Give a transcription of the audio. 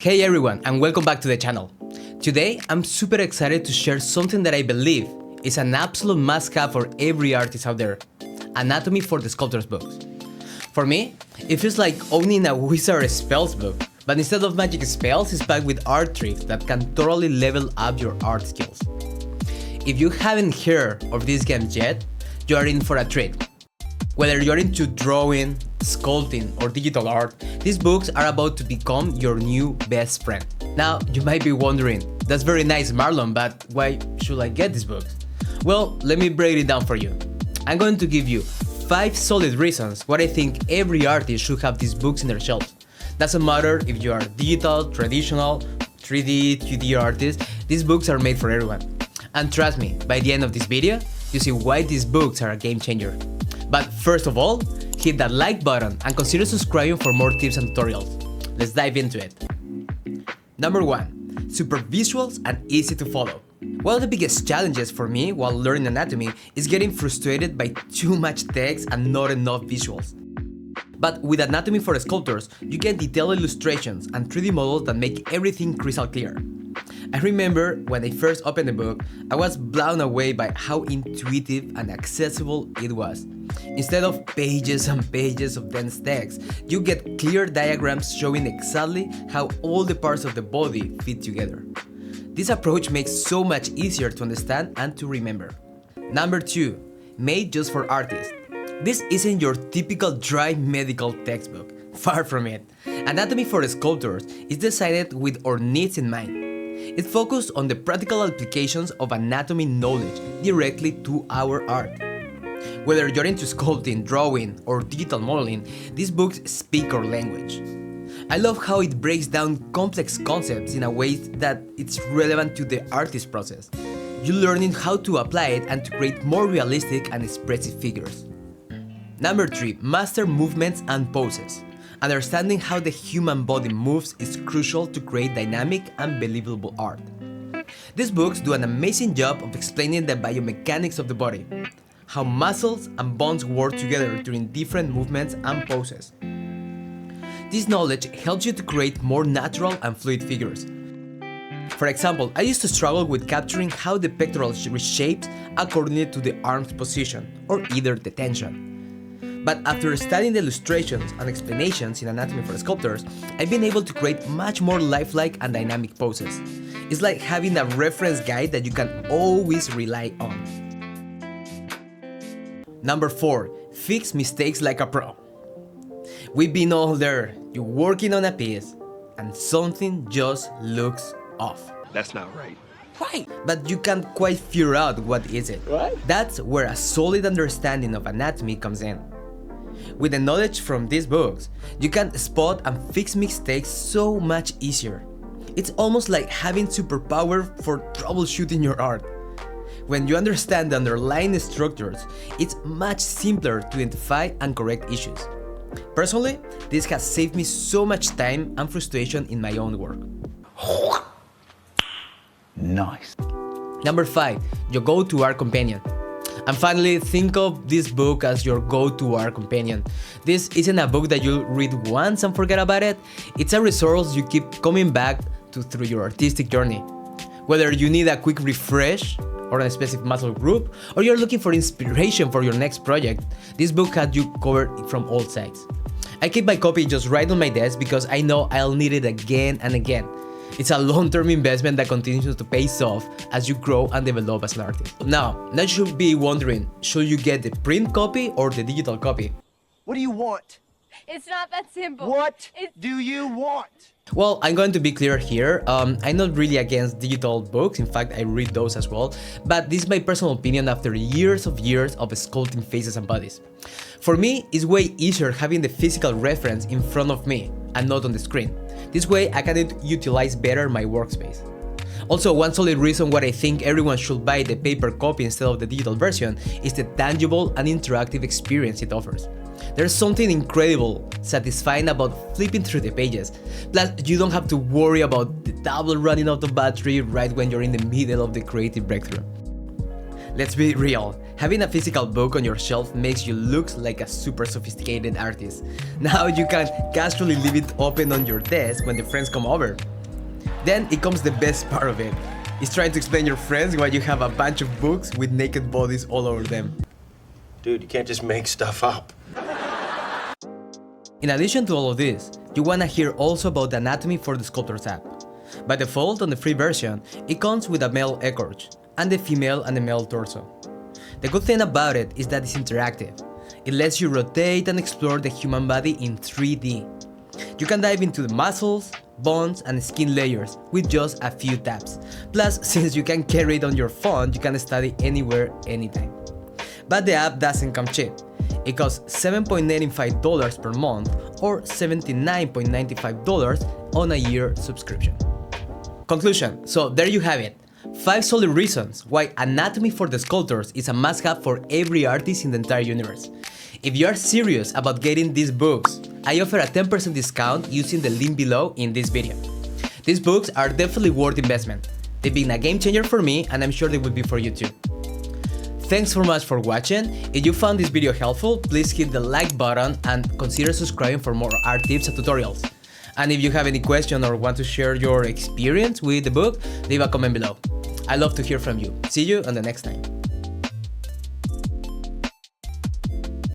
Hey everyone, and welcome back to the channel. Today, I'm super excited to share something that I believe is an absolute must-have for every artist out there: Anatomy for the Sculptors books. For me, it feels like owning a Wizard Spells book, but instead of magic spells, it's packed with art tricks that can totally level up your art skills. If you haven't heard of these games yet, you are in for a treat. Whether you're into drawing, sculpting, or digital art, these books are about to become your new best friend. Now, you might be wondering, that's very nice, Marlon, but why should I get these books? Well, let me break it down for you. I'm going to give you 5 solid reasons why I think every artist should have these books in their shelves. Doesn't matter if you are digital, traditional, 3D, 2D artist, these books are made for everyone. And trust me, by the end of this video, you see why these books are a game changer. But first of all, hit that like button and consider subscribing for more tips and tutorials. Let's dive into it. Number 1. Super visuals and easy to follow. One of the biggest challenges for me while learning anatomy is getting frustrated by too much text and not enough visuals. But with Anatomy for Sculptors, you get detailed illustrations and 3D models that make everything crystal clear. I remember when I first opened the book, I was blown away by how intuitive and accessible it was. Instead of pages and pages of dense text, you get clear diagrams showing exactly how all the parts of the body fit together. This approach makes so much easier to understand and to remember. Number 2. Made just for artists. This isn't your typical dry medical textbook. Far from it. Anatomy for Sculptors is designed with our needs in mind. It focuses on the practical applications of anatomy knowledge directly to our art. Whether you're into sculpting, drawing, or digital modeling, these books speak our language. I love how it breaks down complex concepts in a way that it's relevant to the artist process. You're learning how to apply it and to create more realistic and expressive figures. Number 3. Master movements and poses. Understanding how the human body moves is crucial to create dynamic and believable art. These books do an amazing job of explaining the biomechanics of the body, how muscles and bones work together during different movements and poses. This knowledge helps you to create more natural and fluid figures. For example, I used to struggle with capturing how the pectoral reshapes according to the arm's position, or either the tension. But after studying the illustrations and explanations in Anatomy for Sculptors, I've been able to create much more lifelike and dynamic poses. It's like having a reference guide that you can always rely on. Number 4. Fix mistakes like a pro. We've been all there. You're working on a piece and something just looks off. That's not right. Why? But you can't quite figure out what is it. What? That's where a solid understanding of anatomy comes in. With the knowledge from these books, you can spot and fix mistakes so much easier. It's almost like having superpower for troubleshooting your art. When you understand the underlying structures, it's much simpler to identify and correct issues. Personally, this has saved me so much time and frustration in my own work. Nice. Number 5. Your go-to art companion. And finally, think of this book as your go-to art companion. This isn't a book that you'll read once and forget about it. It's a resource you keep coming back to through your artistic journey. Whether you need a quick refresh or a specific muscle group, or you're looking for inspiration for your next project, this book has you covered from all sides. I keep my copy just right on my desk because I know I'll need it again and again. It's a long-term investment that continues to pay off as you grow and develop as an artist. Now you should be wondering, should you get the print copy or the digital copy? What do you want? It's not that simple. What do you want? Well, I'm going to be clear here. I'm not really against digital books. In fact, I read those as well. But this is my personal opinion after years of sculpting faces and bodies. For me, it's way easier having the physical reference in front of me and not on the screen. This way, I can utilize better my workspace. Also, one solid reason why I think everyone should buy the paper copy instead of the digital version is the tangible and interactive experience it offers. There's something incredible, satisfying about flipping through the pages. Plus, you don't have to worry about the tablet running out of battery right when you're in the middle of the creative breakthrough. Let's be real, having a physical book on your shelf makes you look like a super sophisticated artist. Now you can casually leave it open on your desk when the friends come over. Then it comes the best part of it. It's trying to explain to your friends why you have a bunch of books with naked bodies all over them. Dude, you can't just make stuff up. In addition to all of this, you wanna hear also about the Anatomy for the Sculptors app. By default, on the free version, it comes with a male ecorge, and the female and the male torso. The good thing about it is that it's interactive. It lets you rotate and explore the human body in 3D. You can dive into the muscles, bones, and skin layers with just a few taps. Plus, since you can carry it on your phone, you can study anywhere, anytime. But the app doesn't come cheap. It costs $7.95 per month or $79.95 on a year subscription. Conclusion, so there you have it. 5 solid reasons why Anatomy for the Sculptors is a must-have for every artist in the entire universe. If you are serious about getting these books, I offer a 10% discount using the link below in this video. These books are definitely worth investment. They've been a game changer for me, and I'm sure they will be for you too. Thanks so much for watching. If you found this video helpful, please hit the like button and consider subscribing for more art tips and tutorials. And if you have any question or want to share your experience with the book, leave a comment below. I love to hear from you. See you on the next time.